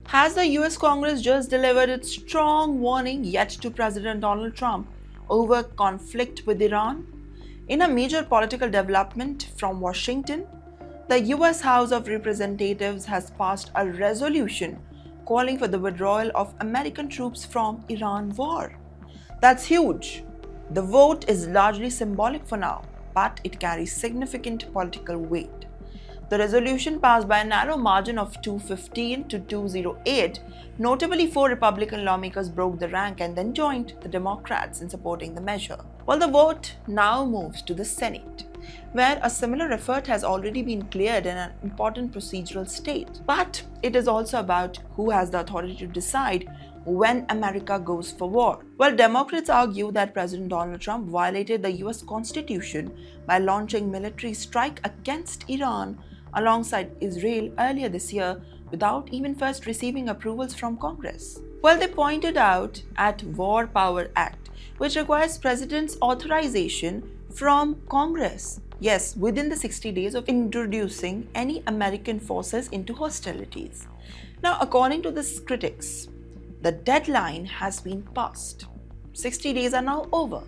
Has the US Congress just delivered its strong warning yet to President Donald Trump over conflict with Iran? In a major political development from Washington, the US House of Representatives has passed a resolution calling for the withdrawal of American troops from Iran war. That's huge. The vote is largely symbolic for now, but it carries significant political weight. The resolution passed by a narrow margin of 215 to 208. Notably, four Republican lawmakers broke the rank and then joined the Democrats in supporting the measure. While the vote now moves to the Senate, where a similar effort has already been cleared in an important procedural state. But it is also about who has the authority to decide when America goes for war. Well, Democrats argue that President Donald Trump violated the US Constitution by launching military strike against Iran alongside Israel earlier this year without even first receiving approvals from Congress. Well, they pointed out at War Power Act, which requires president's authorization from Congress. Yes, within the 60 days of introducing any American forces into hostilities. Now, according to the critics, the deadline has been passed. 60 days are now over.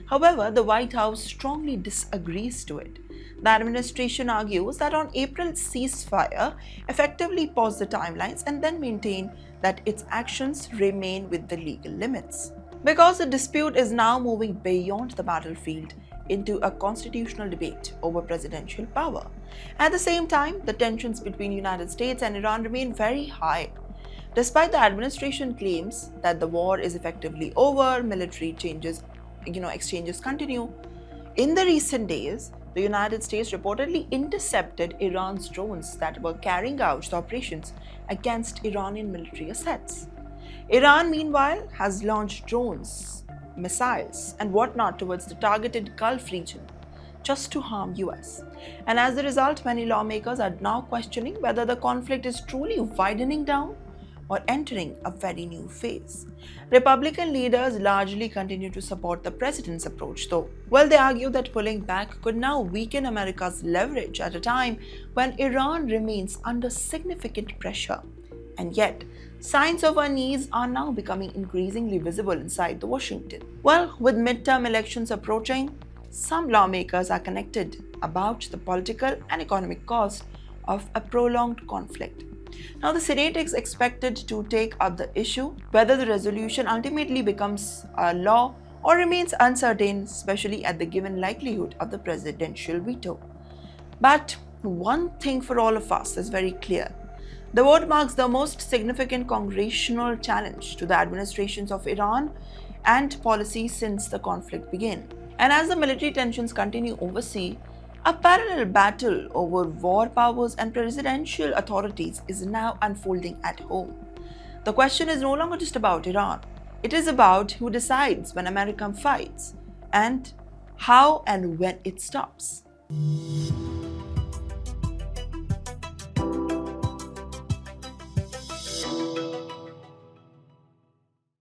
However, the White House strongly disagrees to it. The administration argues that on April's ceasefire effectively paused the timelines and then maintained that its actions remain with the legal limits. Because the dispute is now moving beyond the battlefield into a constitutional debate over presidential power. At the same time, the tensions between the United States and Iran remain very high. Despite the administration claims that the war is effectively over, military exchanges continue. In the recent days, the United States reportedly intercepted Iran's drones that were carrying out the operations against Iranian military assets. Iran, meanwhile, has launched drones, missiles, and whatnot towards the targeted Gulf region just to harm US. And as a result, many lawmakers are now questioning whether the conflict is truly widening down or entering a very new phase. Republican leaders largely continue to support the president's approach, though. Well, they argue that pulling back could now weaken America's leverage at a time when Iran remains under significant pressure. And yet, signs of unease are now becoming increasingly visible inside the Washington. Well, with midterm elections approaching, some lawmakers are connected about the political and economic cost of a prolonged conflict. Now, the Senate is expected to take up the issue. Whether the resolution ultimately becomes a law or remains uncertain, especially at the given likelihood of the presidential veto. But one thing for all of us is very clear. The vote marks the most significant congressional challenge to the administrations of Iran and policy since the conflict began. And as the military tensions continue overseas, a parallel battle over war powers and presidential authorities is now unfolding at home. The question is no longer just about Iran. It is about who decides when America fights and how and when it stops.